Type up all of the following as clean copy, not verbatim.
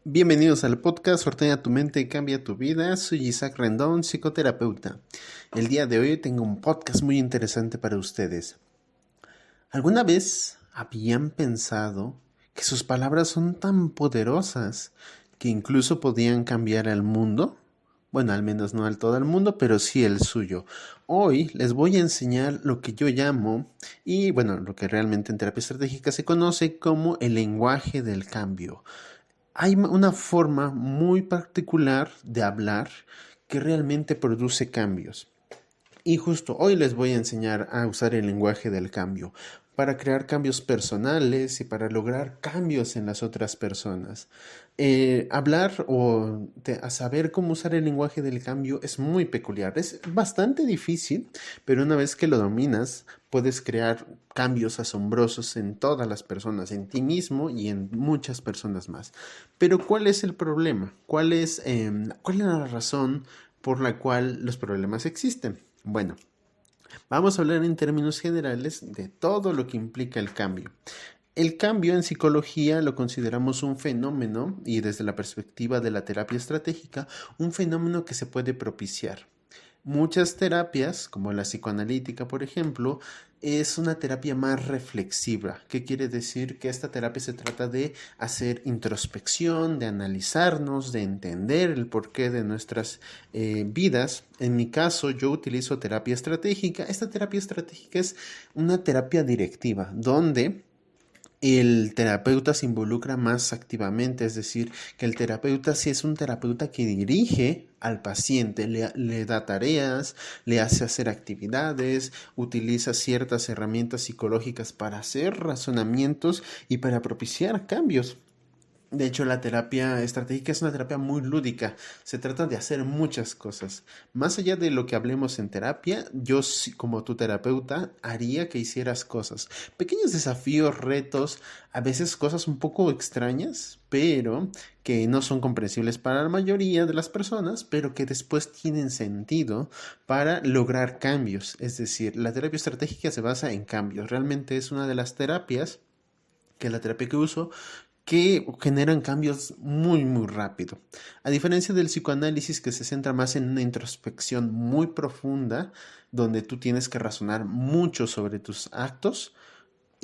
Bienvenidos al podcast Ordena tu mente y cambia tu vida. Soy Isaac Rendón, psicoterapeuta. El día de hoy tengo un podcast muy interesante para ustedes. ¿Alguna vez habían pensado que sus palabras son tan poderosas que incluso podían cambiar al mundo? Bueno, al menos no al todo el mundo, pero sí el suyo. Hoy les voy a enseñar lo que yo llamo, y bueno, lo que realmente en terapia estratégica se conoce como el lenguaje del cambio. Hay una forma muy particular de hablar que realmente produce cambios. Y justo hoy les voy a enseñar a usar el lenguaje del cambio para crear cambios personales y para lograr cambios en las otras personas. Hablar a saber cómo usar el lenguaje del cambio es muy peculiar, es bastante difícil, pero una vez que lo dominas, puedes crear cambios asombrosos en todas las personas, en ti mismo y en muchas personas más. Pero ¿cuál es el problema? ¿Cuál es la razón por la cual los problemas existen? Bueno, vamos a hablar en términos generales de todo lo que implica el cambio. El cambio en psicología lo consideramos un fenómeno, y desde la perspectiva de la terapia estratégica, un fenómeno que se puede propiciar. Muchas terapias, como la psicoanalítica, por ejemplo, es una terapia más reflexiva. ¿Qué quiere decir? Que esta terapia se trata de hacer introspección, de analizarnos, de entender el porqué de nuestras vidas. En mi caso, yo utilizo terapia estratégica. Esta terapia estratégica es una terapia directiva, donde el terapeuta se involucra más activamente, es decir, que el terapeuta sí es un terapeuta que dirige al paciente, le da tareas, le hace hacer actividades, utiliza ciertas herramientas psicológicas para hacer razonamientos y para propiciar cambios. De hecho, la terapia estratégica es una terapia muy lúdica. Se trata de hacer muchas cosas. Más allá de lo que hablemos en terapia, yo como tu terapeuta haría que hicieras cosas. Pequeños desafíos, retos, a veces cosas un poco extrañas, pero que no son comprensibles para la mayoría de las personas, pero que después tienen sentido para lograr cambios. Es decir, la terapia estratégica se basa en cambios. Realmente es una de las terapias, que es la terapia que uso, que generan cambios muy rápido. A diferencia del psicoanálisis, que se centra más en una introspección muy profunda, donde tú tienes que razonar mucho sobre tus actos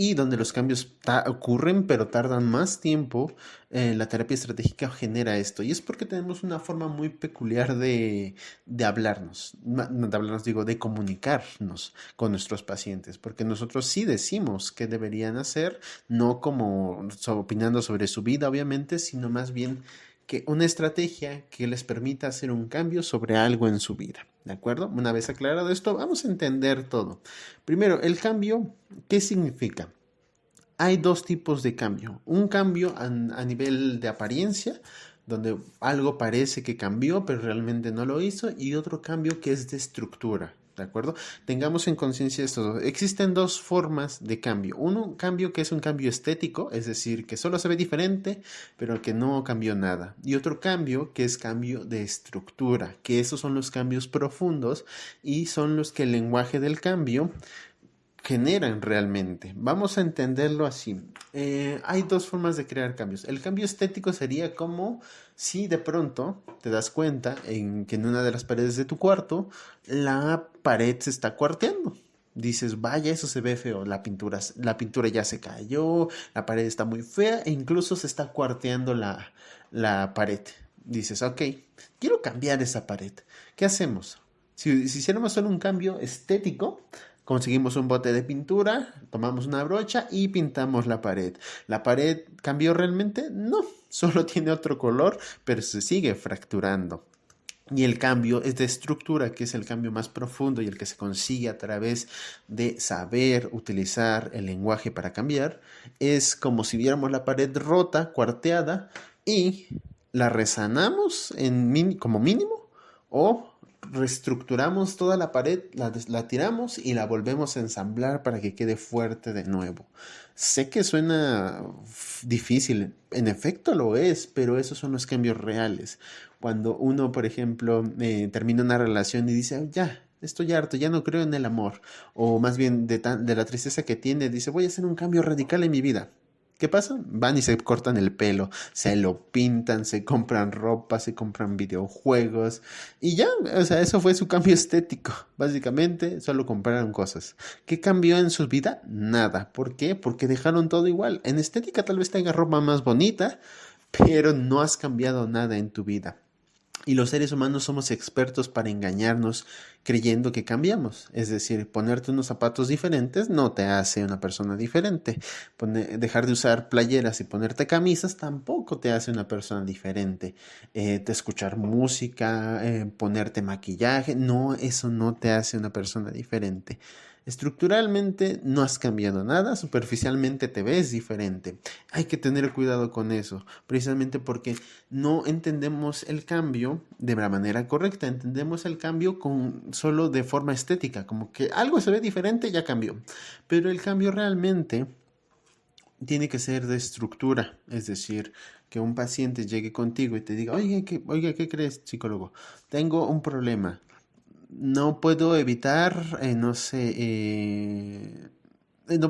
y donde los cambios ocurren pero tardan más tiempo. La terapia estratégica genera esto, y es porque tenemos una forma muy peculiar de hablarnos, de hablarnos digo, de comunicarnos con nuestros pacientes, porque nosotros sí decimos qué deberían hacer, no como opinando sobre su vida obviamente, sino más bien que una estrategia que les permita hacer un cambio sobre algo en su vida. ¿De acuerdo? Una vez aclarado esto, vamos a entender todo. Primero, el cambio, ¿qué significa? Hay dos tipos de cambio. Un cambio a nivel de apariencia, donde algo parece que cambió, pero realmente no lo hizo, y otro cambio que es de estructura. ¿De acuerdo? Tengamos en conciencia esto. Existen dos formas de cambio. Un cambio que es un cambio estético, es decir, que solo se ve diferente, pero que no cambió nada. Y otro cambio que es cambio de estructura, que esos son los cambios profundos y son los que el lenguaje del cambio generan realmente. Vamos a entenderlo así. Hay dos formas de crear cambios. El cambio estético sería como si de pronto te das cuenta en que en una de las paredes de tu cuarto la pared se está cuarteando. Dices, vaya, eso se ve feo, la pintura ya se cayó, la pared está muy fea e incluso se está cuarteando la pared. Dices, ok, quiero cambiar esa pared. ¿Qué hacemos? Si hiciéramos solo un cambio estético, conseguimos un bote de pintura, tomamos una brocha y pintamos la pared. ¿La pared cambió realmente? No, solo tiene otro color, pero se sigue fracturando. Y el cambio es de estructura, que es el cambio más profundo y el que se consigue a través de saber utilizar el lenguaje para cambiar. Es como si viéramos la pared rota, cuarteada, y la resanamos como mínimo, o reestructuramos toda la pared, la tiramos y la volvemos a ensamblar para que quede fuerte de nuevo. Sé que suena difícil, en efecto lo es, pero esos son los cambios reales. Cuando uno, por ejemplo, termina una relación y dice, ya, estoy harto, ya no creo en el amor, o más bien de la tristeza que tiene, dice, voy a hacer un cambio radical en mi vida. ¿Qué pasa? Van y se cortan el pelo, se lo pintan, se compran ropa, se compran videojuegos y ya, o sea, eso fue su cambio estético. Básicamente, solo compraron cosas. ¿Qué cambió en su vida? Nada. ¿Por qué? Porque dejaron todo igual. En estética tal vez tengas ropa más bonita, pero no has cambiado nada en tu vida. Y los seres humanos somos expertos para engañarnos creyendo que cambiamos. Es decir, ponerte unos zapatos diferentes no te hace una persona diferente. Dejar de usar playeras y ponerte camisas tampoco te hace una persona diferente. De escuchar música, ponerte maquillaje, no, eso no te hace una persona diferente. Estructuralmente no has cambiado nada, superficialmente te ves diferente. Hay que tener cuidado con eso, precisamente porque no entendemos el cambio de la manera correcta, entendemos el cambio solo de forma estética, como que algo se ve diferente, ya cambió. Pero el cambio realmente tiene que ser de estructura, es decir, que un paciente llegue contigo y te diga, oiga, ¿qué crees, psicólogo? Tengo un problema. No puedo evitar, no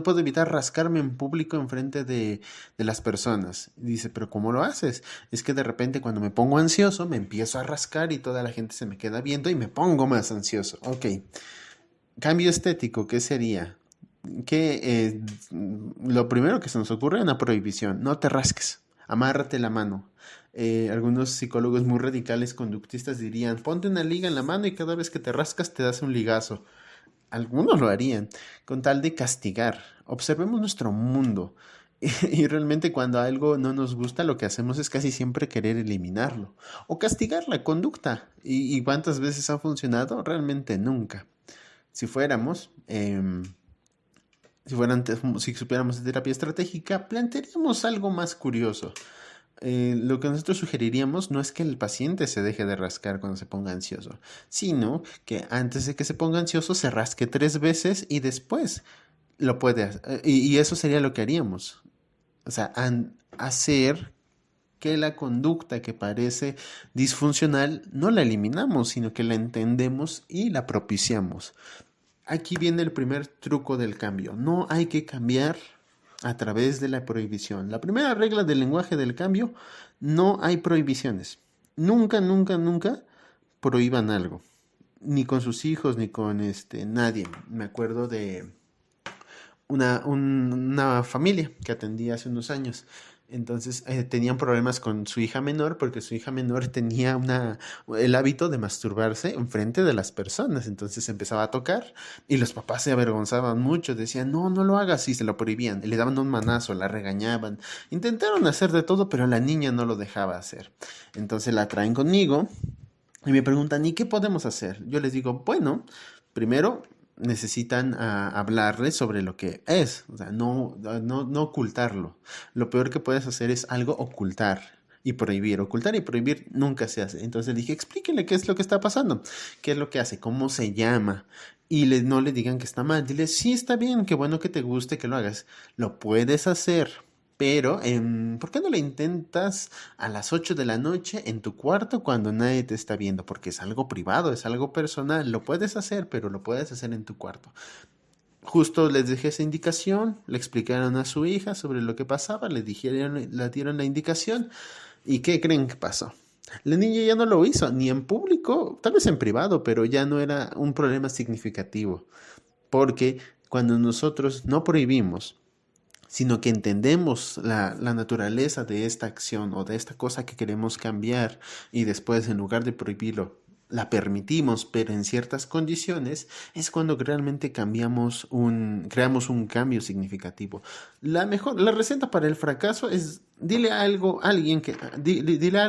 puedo evitar rascarme en público enfrente de las personas. Dice, pero ¿cómo lo haces? Es que de repente cuando me pongo ansioso me empiezo a rascar y toda la gente se me queda viendo y me pongo más ansioso. Ok, cambio estético, ¿qué sería? Lo primero que se nos ocurre es una prohibición. No te rasques, amárrate la mano. Algunos psicólogos muy radicales conductistas dirían, ponte una liga en la mano y cada vez que te rascas te das un ligazo. Algunos lo harían con tal de castigar. Observemos nuestro mundo. Y realmente cuando algo no nos gusta, lo que hacemos es casi siempre querer eliminarlo o castigar la conducta. ¿Y cuántas veces ha funcionado? Realmente nunca. Si fuéramos, si supiéramos de terapia estratégica, plantearíamos algo más curioso. Lo que nosotros sugeriríamos no es que el paciente se deje de rascar cuando se ponga ansioso, sino que antes de que se ponga ansioso se rasque 3 veces y después lo puede hacer. Y eso sería lo que haríamos. O sea, hacer que la conducta que parece disfuncional no la eliminamos, sino que la entendemos y la propiciamos. Aquí viene el primer truco del cambio. No hay que cambiar a través de la prohibición. La primera regla del lenguaje del cambio, no hay prohibiciones. Nunca, nunca, nunca prohíban algo. Ni con sus hijos, ni con nadie. Me acuerdo de una familia que atendí hace unos años. Entonces tenían problemas con su hija menor porque su hija menor tenía el hábito de masturbarse enfrente de las personas. Entonces empezaba a tocar y los papás se avergonzaban mucho. Decían, no, no lo hagas, y se lo prohibían. Le daban un manazo, la regañaban. Intentaron hacer de todo, pero la niña no lo dejaba hacer. Entonces la traen conmigo y me preguntan, ¿y qué podemos hacer? Yo les digo, bueno, primero necesitan hablarles sobre lo que es, o sea, no ocultarlo. Lo peor que puedes hacer es algo ocultar y prohibir. Ocultar y prohibir nunca se hace. Entonces le dije, explíquenle qué es lo que está pasando, qué es lo que hace, cómo se llama. Y no le digan que está mal. Dile, sí, está bien, qué bueno que te guste, que lo hagas. Lo puedes hacer, pero ¿por qué no lo intentas a las 8 de la noche en tu cuarto cuando nadie te está viendo? Porque es algo privado, es algo personal. Lo puedes hacer, pero lo puedes hacer en tu cuarto. Justo les dejé esa indicación, le explicaron a su hija sobre lo que pasaba, le dieron la indicación. ¿Y qué creen que pasó? La niña ya no lo hizo, ni en público, tal vez en privado, pero ya no era un problema significativo. Porque cuando nosotros no prohibimos, sino que entendemos la naturaleza de esta acción o de esta cosa que queremos cambiar y después en lugar de prohibirlo, la permitimos, pero en ciertas condiciones, es cuando realmente creamos un cambio significativo. La receta para el fracaso es dile algo a alguien dile a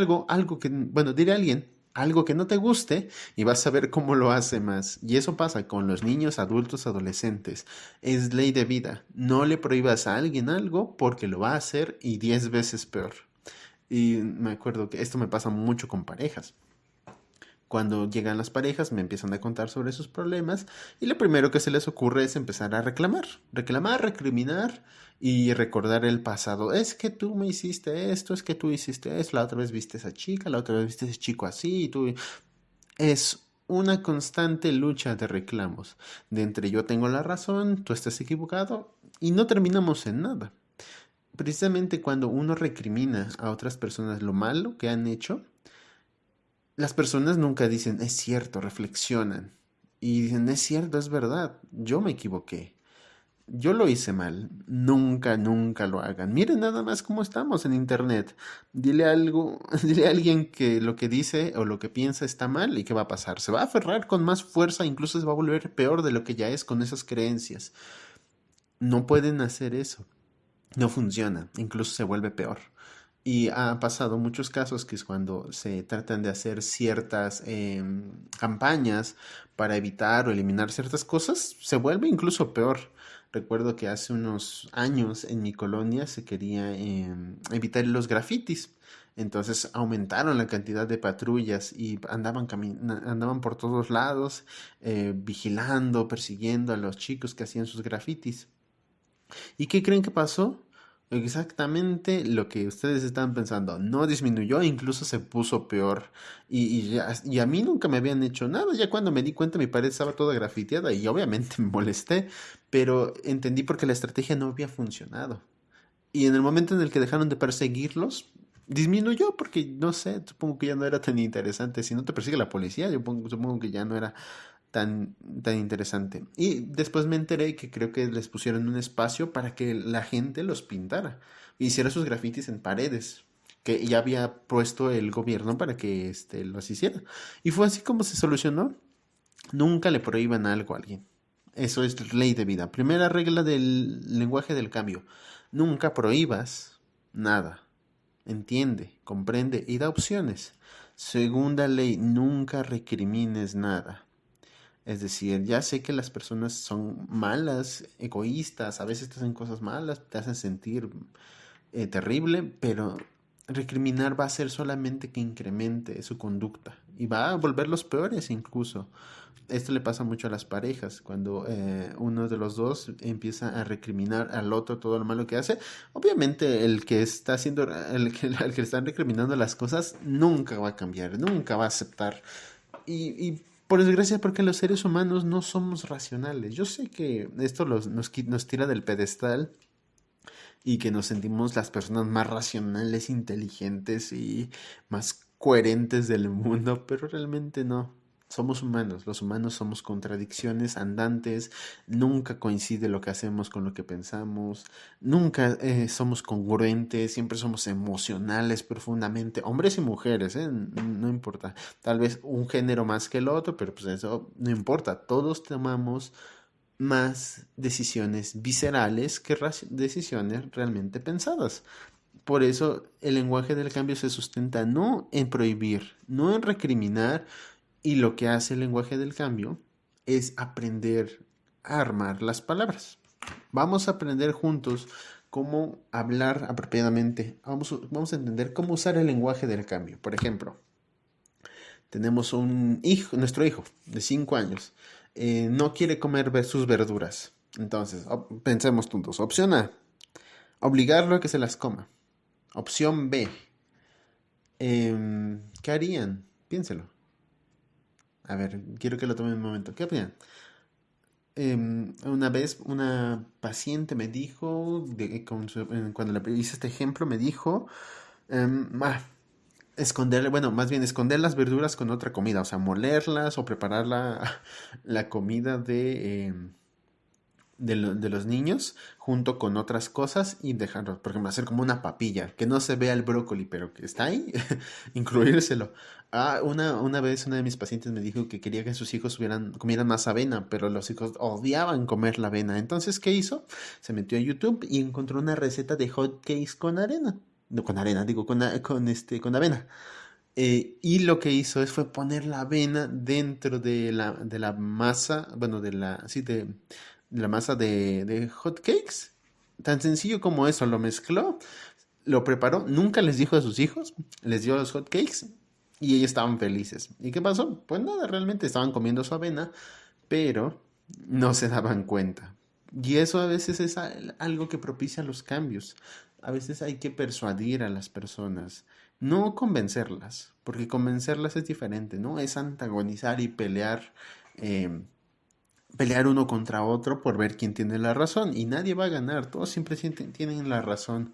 alguien algo que no te guste y vas a ver cómo lo hace más. Y eso pasa con los niños, adultos, adolescentes. Es ley de vida. No le prohíbas a alguien algo porque lo va a hacer y 10 veces peor. Y me acuerdo que esto me pasa mucho con parejas. Cuando llegan las parejas me empiezan a contar sobre sus problemas y lo primero que se les ocurre es empezar a reclamar, recriminar y recordar el pasado. Es que tú me hiciste esto, es que tú hiciste eso, la otra vez viste a esa chica, la otra vez viste a ese chico así y tú... Es una constante lucha de reclamos, de entre yo tengo la razón, tú estás equivocado y no terminamos en nada. precisamente cuando uno recrimina a otras personas lo malo que han hecho, las personas nunca dicen, es cierto, reflexionan. Y dicen, es cierto, es verdad, yo me equivoqué. Yo lo hice mal. Nunca, nunca lo hagan. Miren nada más cómo estamos en internet. Dile algo, dile a alguien que lo que dice o lo que piensa está mal y qué va a pasar. Se va a aferrar con más fuerza, incluso se va a volver peor de lo que ya es con esas creencias. No pueden hacer eso. No funciona. Incluso se vuelve peor. Y ha pasado muchos casos que es cuando se tratan de hacer ciertas campañas para evitar o eliminar ciertas cosas, se vuelve incluso peor. Recuerdo que hace unos años en mi colonia se quería evitar los grafitis. Entonces aumentaron la cantidad de patrullas y andaban por todos lados vigilando, persiguiendo a los chicos que hacían sus grafitis. ¿Y qué creen que pasó? Exactamente lo que ustedes estaban pensando. No disminuyó, incluso se puso peor. Y a mí nunca me habían hecho nada. Ya cuando me di cuenta mi pared estaba toda grafiteada y obviamente me molesté, pero entendí porque la estrategia no había funcionado. Y en el momento en el que dejaron de perseguirlos, disminuyó porque, no sé, supongo que ya no era tan interesante. Si no te persigue la policía, supongo que ya no era tan interesante. Y después me enteré que creo que les pusieron un espacio para que la gente los pintara. Hiciera sus grafitis en paredes que ya había puesto el gobierno para que los hiciera. Y fue así como se solucionó. Nunca le prohíban algo a alguien. Eso es ley de vida. Primera regla del lenguaje del cambio. Nunca prohíbas nada. Entiende, comprende y da opciones. Segunda ley, nunca recrimines nada. Es decir, ya sé que las personas son malas, egoístas, a veces te hacen cosas malas, te hacen sentir terrible, pero recriminar va a hacer solamente que incremente su conducta y va a volverlos peores incluso. Esto le pasa mucho a las parejas, cuando uno de los dos empieza a recriminar al otro todo lo malo que hace. Obviamente el que está haciendo, el que le están recriminando las cosas nunca va a cambiar, nunca va a aceptar. Y por desgracia, porque los seres humanos no somos racionales. Yo sé que esto nos tira del pedestal y que nos sentimos las personas más racionales, inteligentes y más coherentes del mundo, pero realmente no. Somos humanos, los humanos somos contradicciones andantes, nunca coincide lo que hacemos con lo que pensamos, nunca somos congruentes, siempre somos emocionales profundamente, hombres y mujeres, no importa, tal vez un género más que el otro, pero pues eso no importa, todos tomamos más decisiones viscerales que decisiones realmente pensadas. Por eso el lenguaje del cambio se sustenta no en prohibir, no en recriminar, y lo que hace el lenguaje del cambio es aprender a armar las palabras. Vamos a aprender juntos cómo hablar apropiadamente. Vamos a entender cómo usar el lenguaje del cambio. Por ejemplo, tenemos nuestro hijo de 5 años. No quiere comer sus verduras. Entonces, pensemos juntos. Opción A, obligarlo a que se las coma. Opción B, ¿qué harían? Piénselo. A ver, quiero que lo tomen un momento. ¿Qué opinan? Una vez una paciente me dijo, cuando le hice este ejemplo, me dijo, más bien esconder las verduras con otra comida, o sea, molerlas o preparar la comida de los niños junto con otras cosas y dejarlo, por ejemplo, hacer como una papilla, que no se vea el brócoli, pero que está ahí, incluírselo. Una vez una de mis pacientes me dijo que quería que sus hijos comieran más avena, pero los hijos odiaban comer la avena. Entonces, ¿qué hizo? Se metió a YouTube y encontró una receta de hot cakes con arena. No, con arena, digo, con avena. Y lo que hizo fue poner la avena dentro de la masa, bueno, de la masa de hot cakes. Tan sencillo como eso, lo mezcló, lo preparó, nunca les dijo a sus hijos, les dio los hot cakes y ellos estaban felices. ¿Y qué pasó? Pues nada, realmente estaban comiendo su avena, pero no se daban cuenta. Y eso a veces es algo que propicia los cambios. A veces hay que persuadir a las personas, no convencerlas, porque convencerlas es diferente, ¿no? Es antagonizar y pelear eh, pelear uno contra otro por ver quién tiene la razón y nadie va a ganar, todos siempre tienen la razón.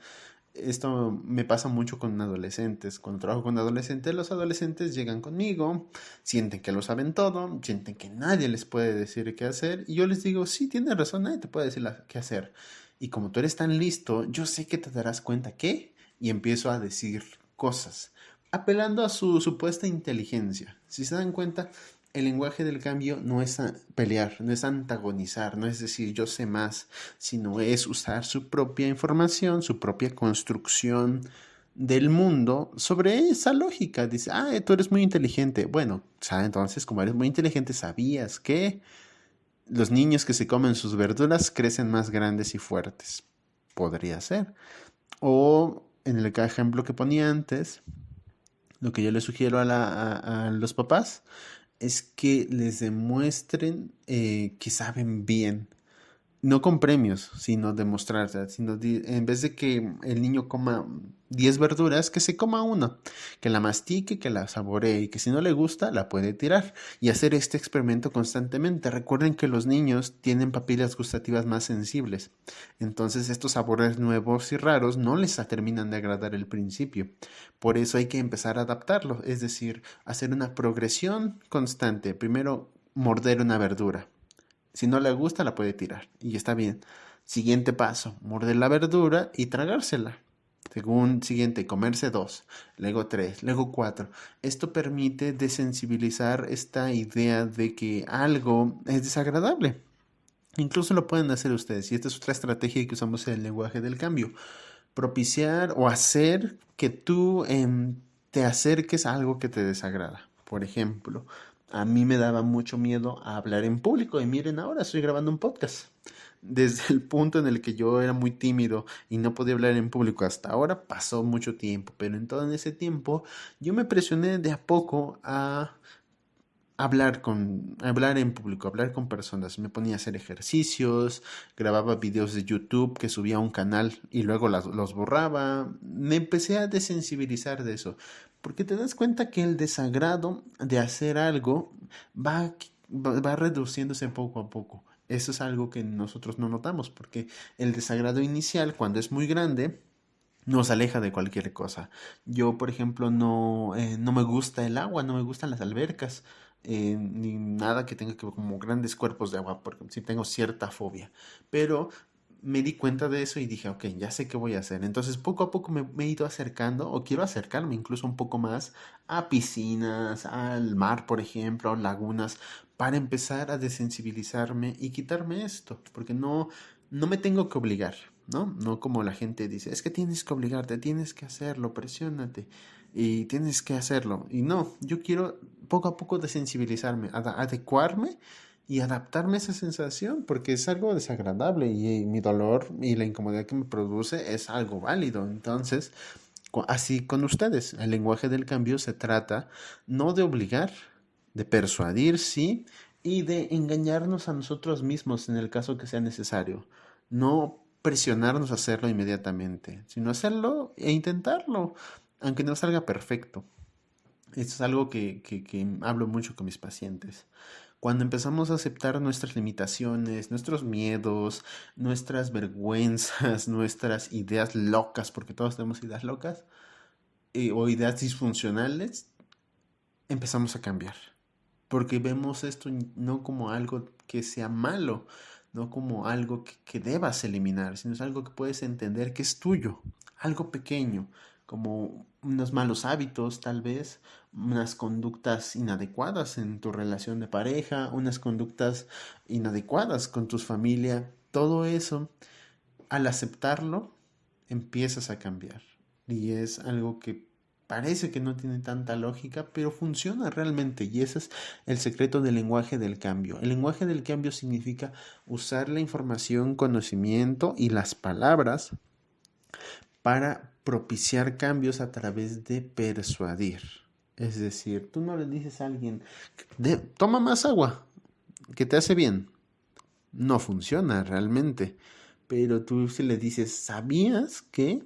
Esto me pasa mucho con adolescentes. Cuando trabajo con adolescentes, los adolescentes llegan conmigo, sienten que lo saben todo, sienten que nadie les puede decir qué hacer y yo les digo, sí, tienes razón, nadie te puede decir qué hacer. Y como tú eres tan listo, yo sé que te darás cuenta que y empiezo a decir cosas, apelando a su supuesta inteligencia. Si se dan cuenta, el lenguaje del cambio no es pelear, no es antagonizar, no es decir yo sé más, sino es usar su propia información, su propia construcción del mundo sobre esa lógica. Dice, tú eres muy inteligente. Bueno, entonces como eres muy inteligente, ¿sabías que los niños que se comen sus verduras crecen más grandes y fuertes? Podría ser. O en el ejemplo que ponía antes, lo que yo le sugiero a los papás es que les demuestren que saben bien, no con premios, sino demostrar, sino en vez de que el niño coma 10 verduras, que se coma una, que la mastique, que la saboree y que si no le gusta la puede tirar y hacer este experimento constantemente. Recuerden que los niños tienen papilas gustativas más sensibles, entonces estos sabores nuevos y raros no les terminan de agradar al principio. Por eso hay que empezar a adaptarlo, es decir, hacer una progresión constante. Primero morder una verdura, si no le gusta, la puede tirar y está bien. Siguiente paso, morder la verdura y tragársela. Según siguiente, comerse 2, luego 3, luego 4. Esto permite desensibilizar esta idea de que algo es desagradable. Incluso lo pueden hacer ustedes y esta es otra estrategia que usamos en el lenguaje del cambio. Propiciar o hacer que tú te acerques a algo que te desagrada. Por ejemplo, a mí me daba mucho miedo a hablar en público y miren, ahora estoy grabando un podcast. Desde el punto en el que yo era muy tímido y no podía hablar en público hasta ahora pasó mucho tiempo, pero en todo ese tiempo yo me presioné de a poco a hablar en público, hablar con personas. Me ponía a hacer ejercicios, grababa videos de YouTube que subía a un canal y luego los borraba. Me empecé a desensibilizar de eso, porque te das cuenta que el desagrado de hacer algo va reduciéndose poco a poco. Eso es algo que nosotros no notamos, porque el desagrado inicial, cuando es muy grande, nos aleja de cualquier cosa. Yo, por ejemplo, no me gusta el agua, no me gustan las albercas, ni nada que tenga que ver como grandes cuerpos de agua, porque sí tengo cierta fobia. Pero me di cuenta de eso y dije, ok, ya sé qué voy a hacer. Entonces, poco a poco me he ido acercando, o quiero acercarme incluso un poco más a piscinas, al mar, por ejemplo, lagunas, para empezar a desensibilizarme y quitarme esto, porque no me tengo que obligar. ¿No? No como la gente dice, es que tienes que obligarte, tienes que hacerlo, presiónate y tienes que hacerlo. Y no, yo quiero poco a poco desensibilizarme, adecuarme y adaptarme a esa sensación porque es algo desagradable y mi dolor y la incomodidad que me produce es algo válido. Entonces, así con ustedes, el lenguaje del cambio se trata no de obligar, de persuadir, sí, y de engañarnos a nosotros mismos en el caso que sea necesario. No presionarnos a hacerlo inmediatamente, sino hacerlo e intentarlo, aunque no salga perfecto. Esto es algo que hablo mucho con mis pacientes. Cuando empezamos a aceptar nuestras limitaciones, nuestros miedos, nuestras vergüenzas, nuestras ideas locas, porque todos tenemos ideas locas, o ideas disfuncionales, empezamos a cambiar. Porque vemos esto no como algo que sea malo, no como algo que debas eliminar, sino es algo que puedes entender que es tuyo, algo pequeño, como unos malos hábitos tal vez, unas conductas inadecuadas en tu relación de pareja, unas conductas inadecuadas con tu familia, todo eso, al aceptarlo, empiezas a cambiar. Y es algo que parece que no tiene tanta lógica, pero funciona realmente y ese es el secreto del lenguaje del cambio. El lenguaje del cambio significa usar la información, conocimiento y las palabras para propiciar cambios a través de persuadir. Es decir, tú no le dices a alguien, toma más agua, que te hace bien. No funciona realmente. Pero tú si le dices, ¿sabías que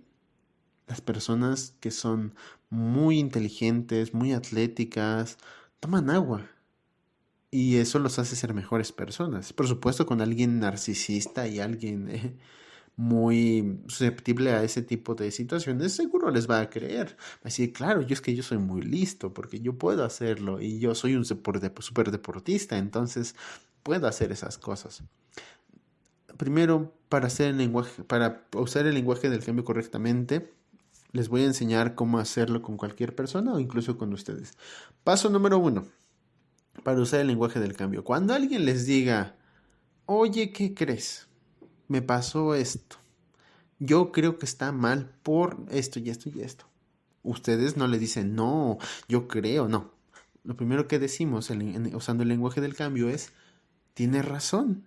las personas que son muy inteligentes, muy atléticas, toman agua? Y eso los hace ser mejores personas. Por supuesto, con alguien narcisista y alguien muy susceptible a ese tipo de situaciones, seguro les va a creer. Va a decir, claro, yo es que yo soy muy listo porque yo puedo hacerlo y yo soy un super deportista, entonces puedo hacer esas cosas. Primero, para usar el lenguaje del cambio correctamente, les voy a enseñar cómo hacerlo con cualquier persona o incluso con ustedes. Paso número 1, para usar el lenguaje del cambio. Cuando alguien les diga, oye, ¿qué crees? Me pasó esto. Yo creo que está mal por esto y esto y esto. Ustedes no le dicen, no, yo creo, no. Lo primero que decimos usando el lenguaje del cambio es, tienes razón,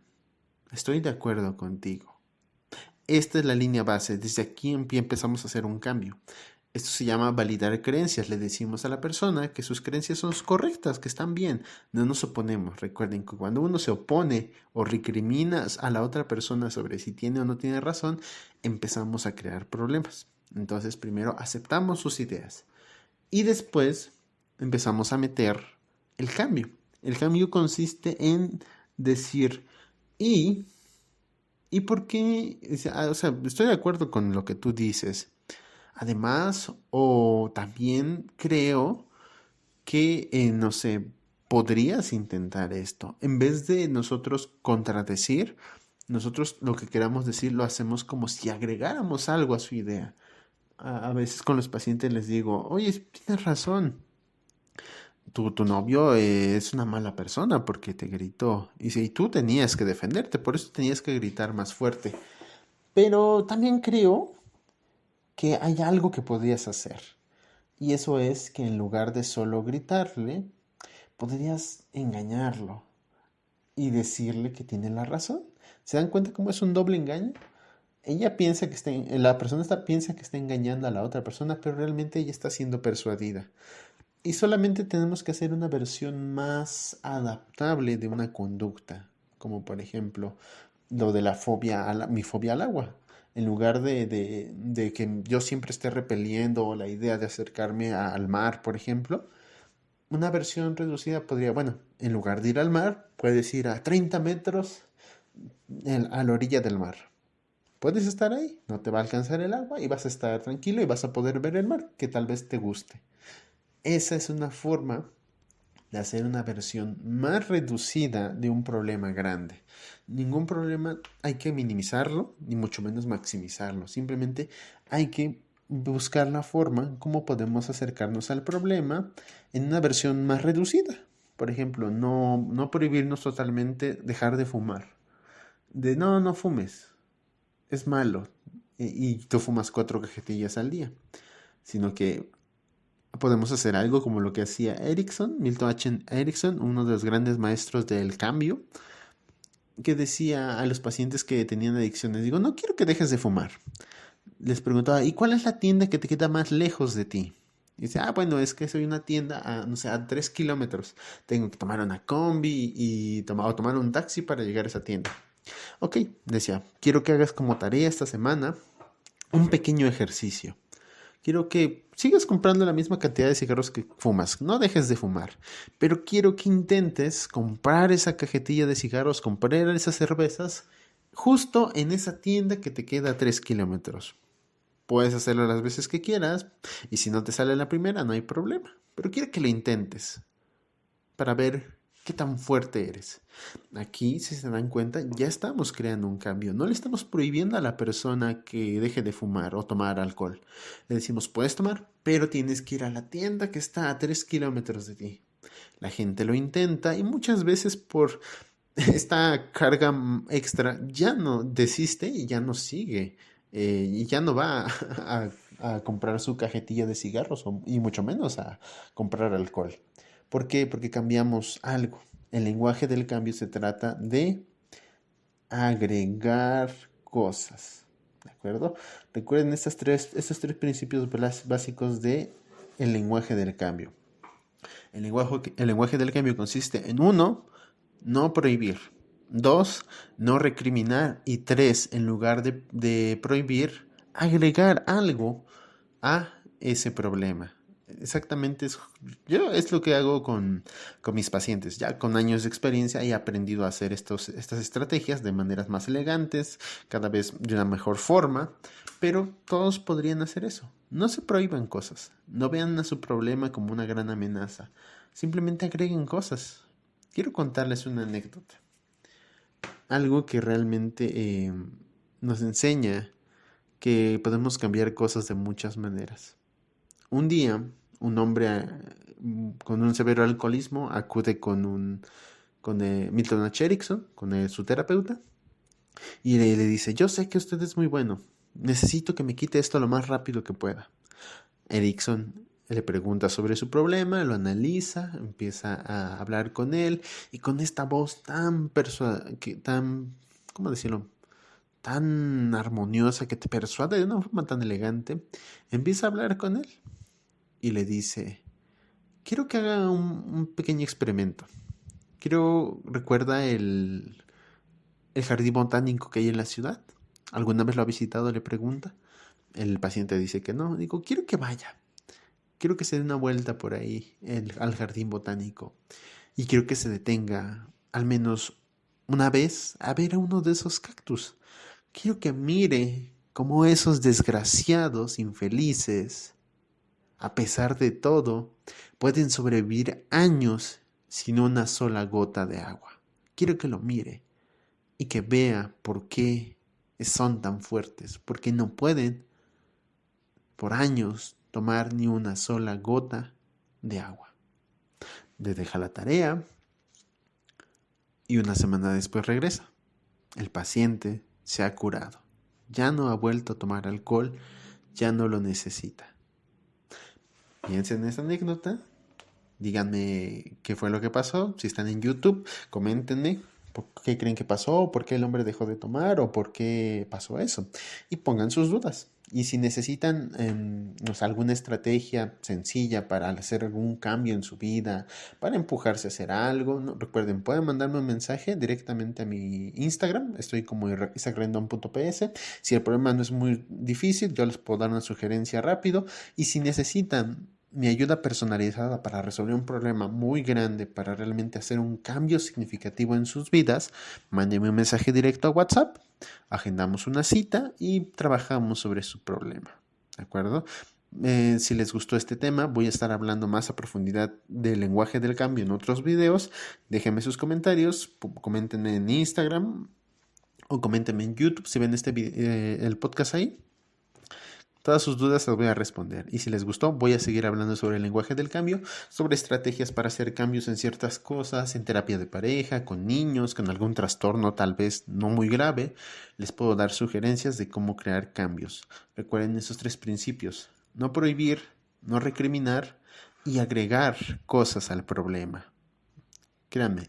estoy de acuerdo contigo. Esta es la línea base, desde aquí empezamos a hacer un cambio. Esto se llama validar creencias. Le decimos a la persona que sus creencias son correctas, que están bien. No nos oponemos. Recuerden que cuando uno se opone o recrimina a la otra persona sobre si tiene o no tiene razón, empezamos a crear problemas. Entonces, primero aceptamos sus ideas y después empezamos a meter el cambio. El cambio consiste en decir, ¿y por qué? O sea, estoy de acuerdo con lo que tú dices. Además, o también creo que, no sé, podrías intentar esto. En vez de nosotros contradecir, nosotros lo que queramos decir lo hacemos como si agregáramos algo a su idea. A veces con los pacientes les digo, oye, tienes razón. Tu novio es una mala persona porque te gritó. Y si tú tenías que defenderte, por eso tenías que gritar más fuerte. Pero también creo que hay algo que podrías hacer. Y eso es que en lugar de solo gritarle, podrías engañarlo y decirle que tiene la razón. ¿Se dan cuenta cómo es un doble engaño? Ella piensa que la persona piensa que está engañando a la otra persona, pero realmente ella está siendo persuadida. Y solamente tenemos que hacer una versión más adaptable de una conducta, como por ejemplo lo de mi fobia al agua. En lugar de que yo siempre esté repeliendo la idea de acercarme al mar, por ejemplo, una versión reducida podría, bueno, en lugar de ir al mar, puedes ir a 30 metros a la orilla del mar. Puedes estar ahí, no te va a alcanzar el agua y vas a estar tranquilo y vas a poder ver el mar, que tal vez te guste. Esa es una forma de hacer una versión más reducida de un problema grande. Ningún problema hay que minimizarlo, ni mucho menos maximizarlo. Simplemente hay que buscar la forma como podemos acercarnos al problema en una versión más reducida. Por ejemplo, no prohibirnos totalmente dejar de fumar. No fumes, es malo. Y tú fumas 4 cajetillas al día. Sino que podemos hacer algo como lo que hacía Milton H. Erickson, uno de los grandes maestros del cambio, que decía a los pacientes que tenían adicciones, digo, no quiero que dejes de fumar. Les preguntaba, ¿y cuál es la tienda que te queda más lejos de ti? Y dice, bueno, es que soy una tienda a, no sé, a 3 kilómetros. Tengo que tomar una combi o tomar un taxi para llegar a esa tienda. Ok, decía, quiero que hagas como tarea esta semana un pequeño ejercicio. Quiero que sigas comprando la misma cantidad de cigarros que fumas. No dejes de fumar. Pero quiero que intentes comprar esa cajetilla de cigarros, comprar esas cervezas, justo en esa tienda que te queda a 3 kilómetros. Puedes hacerlo las veces que quieras. Y si no te sale la primera, no hay problema. Pero quiero que lo intentes. Para ver qué tan fuerte eres. Aquí, si se dan cuenta, ya estamos creando un cambio. No le estamos prohibiendo a la persona que deje de fumar o tomar alcohol. Le decimos, puedes tomar, pero tienes que ir a la tienda que está a 3 kilómetros de ti. La gente lo intenta y muchas veces por esta carga extra ya no desiste y ya no sigue. Y ya no va a comprar su cajetilla de cigarros y mucho menos a comprar alcohol. ¿Por qué? Porque cambiamos algo. El lenguaje del cambio se trata de agregar cosas. ¿De acuerdo? Recuerden estos tres principios básicos del lenguaje del cambio. El lenguaje del cambio consiste en 1, no prohibir. 2, no recriminar. Y 3, en lugar de prohibir, agregar algo a ese problema. exactamente yo es lo que hago con mis pacientes. Ya con años de experiencia he aprendido a hacer estas estrategias de maneras más elegantes, cada vez de una mejor forma, pero todos podrían hacer eso. No se prohíban cosas, no vean a su problema como una gran amenaza, simplemente agreguen cosas. Quiero contarles una anécdota, algo que realmente nos enseña que podemos cambiar cosas de muchas maneras. Un día, un hombre con un severo alcoholismo acude con Milton H. Erickson, su terapeuta, y le dice, yo sé que usted es muy bueno, necesito que me quite esto lo más rápido que pueda. Erickson le pregunta sobre su problema, lo analiza, empieza a hablar con él, y con esta voz ¿cómo decirlo? Tan armoniosa que te persuade de una forma tan elegante, empieza a hablar con él y le dice, quiero que haga un pequeño experimento. ¿Recuerda el jardín botánico que hay en la ciudad? ¿Alguna vez lo ha visitado? Le pregunta. El paciente dice que no. Digo, quiero que vaya. Quiero que se dé una vuelta por ahí al jardín botánico. Y quiero que se detenga al menos una vez a ver a uno de esos cactus. Quiero que mire cómo esos desgraciados infelices, a pesar de todo, pueden sobrevivir años sin una sola gota de agua. Quiero que lo mire y que vea por qué son tan fuertes, porque no pueden por años tomar ni una sola gota de agua. Le deja la tarea y una semana después regresa. El paciente se ha curado. Ya no ha vuelto a tomar alcohol, ya no lo necesita. Piensen en esta anécdota, díganme qué fue lo que pasó. Si están en YouTube, coméntenme por qué creen que pasó, por qué el hombre dejó de tomar o por qué pasó eso. Y pongan sus dudas. Y si necesitan alguna estrategia sencilla para hacer algún cambio en su vida, para empujarse a hacer algo, no, recuerden, pueden mandarme un mensaje directamente a mi Instagram. Estoy como isacrendon.ps. Si el problema no es muy difícil, yo les puedo dar una sugerencia rápido. Y si necesitan mi ayuda personalizada para resolver un problema muy grande, para realmente hacer un cambio significativo en sus vidas, mándenme un mensaje directo a WhatsApp, agendamos una cita y trabajamos sobre su problema. ¿De acuerdo? Si les gustó este tema, voy a estar hablando más a profundidad del lenguaje del cambio en otros videos. Déjenme sus comentarios, coméntenme en Instagram o coméntenme en YouTube si ven el podcast ahí. Todas sus dudas las voy a responder. Y si les gustó, voy a seguir hablando sobre el lenguaje del cambio, sobre estrategias para hacer cambios en ciertas cosas, en terapia de pareja, con niños, con algún trastorno tal vez no muy grave. Les puedo dar sugerencias de cómo crear cambios. Recuerden esos 3 principios: no prohibir, no recriminar y agregar cosas al problema. Créanme,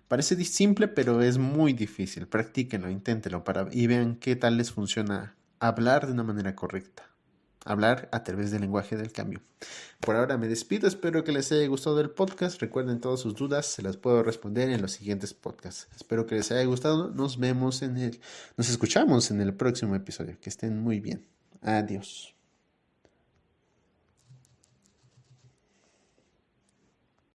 parece simple, pero es muy difícil. Practíquenlo, inténtenlo y vean qué tal les funciona hablar de una manera correcta. Hablar a través del lenguaje del cambio. Por ahora me despido, espero que les haya gustado el podcast. Recuerden todas sus dudas, se las puedo responder en los siguientes podcasts. Espero que les haya gustado. Nos escuchamos en el próximo episodio. Que estén muy bien. Adiós.